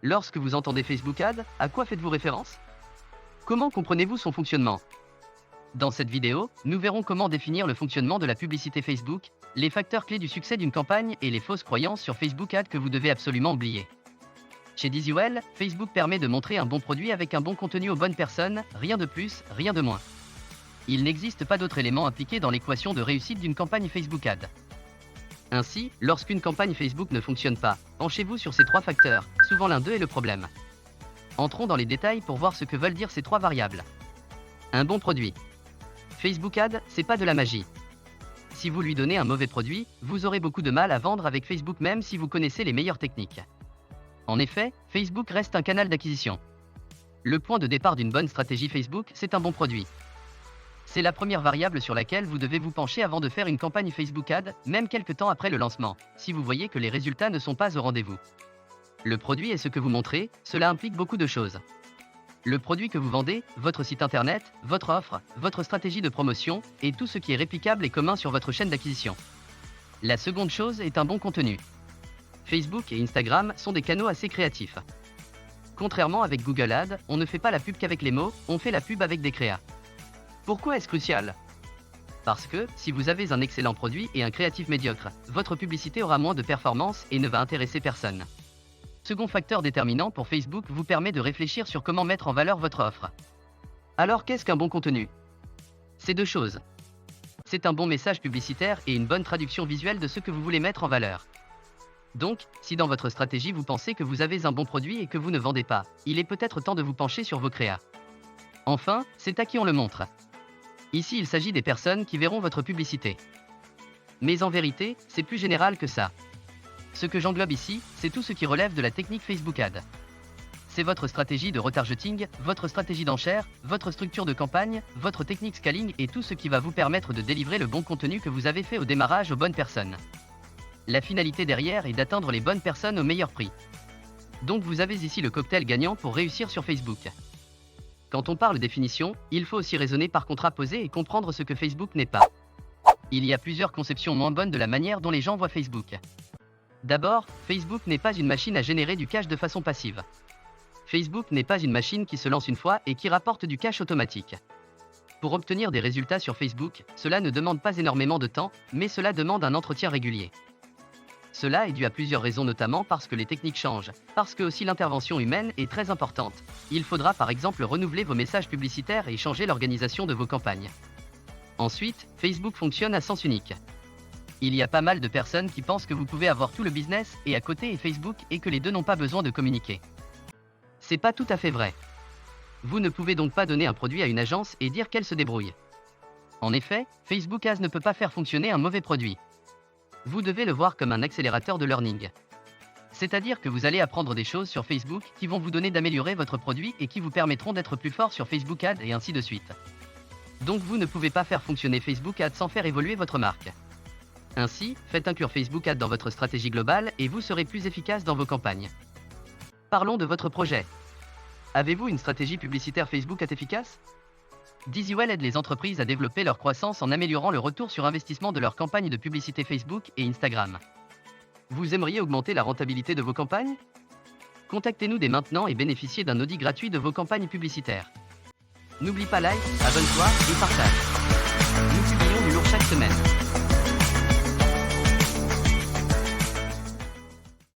Lorsque vous entendez Facebook Ads, à quoi faites-vous référence? Comment comprenez-vous son fonctionnement? Dans cette vidéo, nous verrons comment définir le fonctionnement de la publicité Facebook, les facteurs clés du succès d'une campagne et les fausses croyances sur Facebook Ads que vous devez absolument oublier. Chez Dizywell, Facebook permet de montrer un bon produit avec un bon contenu aux bonnes personnes, rien de plus, rien de moins. Il n'existe pas d'autre élément impliqué dans l'équation de réussite d'une campagne Facebook Ads. Ainsi, lorsqu'une campagne Facebook ne fonctionne pas, penchez-vous sur ces trois facteurs, souvent l'un d'eux est le problème. Entrons dans les détails pour voir ce que veulent dire ces trois variables. Un bon produit. Facebook Ads, c'est pas de la magie. Si vous lui donnez un mauvais produit, vous aurez beaucoup de mal à vendre avec Facebook même si vous connaissez les meilleures techniques. En effet, Facebook reste un canal d'acquisition. Le point de départ d'une bonne stratégie Facebook, c'est un bon produit. C'est la première variable sur laquelle vous devez vous pencher avant de faire une campagne Facebook Ads, même quelques temps après le lancement, si vous voyez que les résultats ne sont pas au rendez-vous. Le produit est ce que vous montrez, cela implique beaucoup de choses. Le produit que vous vendez, votre site internet, votre offre, votre stratégie de promotion, et tout ce qui est réplicable et commun sur votre chaîne d'acquisition. La seconde chose est un bon contenu. Facebook et Instagram sont des canaux assez créatifs. Contrairement avec Google Ads, on ne fait pas la pub qu'avec les mots, on fait la pub avec des créas. Pourquoi est-ce crucial? Parce que, si vous avez un excellent produit et un créatif médiocre, votre publicité aura moins de performance et ne va intéresser personne. Second facteur déterminant pour Facebook vous permet de réfléchir sur comment mettre en valeur votre offre. Alors qu'est-ce qu'un bon contenu? C'est deux choses. C'est un bon message publicitaire et une bonne traduction visuelle de ce que vous voulez mettre en valeur. Donc, si dans votre stratégie vous pensez que vous avez un bon produit et que vous ne vendez pas, il est peut-être temps de vous pencher sur vos créas. Enfin, c'est à qui on le montre. Ici il s'agit des personnes qui verront votre publicité. Mais en vérité, c'est plus général que ça. Ce que j'englobe ici, c'est tout ce qui relève de la technique Facebook Ads. C'est votre stratégie de retargeting, votre stratégie d'enchère, votre structure de campagne, votre technique scaling et tout ce qui va vous permettre de délivrer le bon contenu que vous avez fait au démarrage aux bonnes personnes. La finalité derrière est d'atteindre les bonnes personnes au meilleur prix. Donc vous avez ici le cocktail gagnant pour réussir sur Facebook. Quand on parle définition, il faut aussi raisonner par contraposé et comprendre ce que Facebook n'est pas. Il y a plusieurs conceptions moins bonnes de la manière dont les gens voient Facebook. D'abord, Facebook n'est pas une machine à générer du cash de façon passive. Facebook n'est pas une machine qui se lance une fois et qui rapporte du cash automatique. Pour obtenir des résultats sur Facebook, cela ne demande pas énormément de temps, mais cela demande un entretien régulier. Cela est dû à plusieurs raisons, notamment parce que les techniques changent, parce que aussi l'intervention humaine est très importante. Il faudra par exemple renouveler vos messages publicitaires et changer l'organisation de vos campagnes. Ensuite, Facebook fonctionne à sens unique. Il y a pas mal de personnes qui pensent que vous pouvez avoir tout le business et à côté Facebook et que les deux n'ont pas besoin de communiquer. C'est pas tout à fait vrai. Vous ne pouvez donc pas donner un produit à une agence et dire qu'elle se débrouille. En effet, Facebook Ads ne peut pas faire fonctionner un mauvais produit. Vous devez le voir comme un accélérateur de learning. C'est-à-dire que vous allez apprendre des choses sur Facebook qui vont vous donner d'améliorer votre produit et qui vous permettront d'être plus fort sur Facebook Ads et ainsi de suite. Donc vous ne pouvez pas faire fonctionner Facebook Ads sans faire évoluer votre marque. Ainsi, faites inclure Facebook Ads dans votre stratégie globale et vous serez plus efficace dans vos campagnes. Parlons de votre projet. Avez-vous une stratégie publicitaire Facebook Ads efficace? Dizywell aide les entreprises à développer leur croissance en améliorant le retour sur investissement de leurs campagnes de publicité Facebook et Instagram. Vous aimeriez augmenter la rentabilité de vos campagnes? Contactez-nous dès maintenant et bénéficiez d'un audit gratuit de vos campagnes publicitaires. N'oublie pas like, abonne-toi et partage. Nous publions du lourd chaque semaine.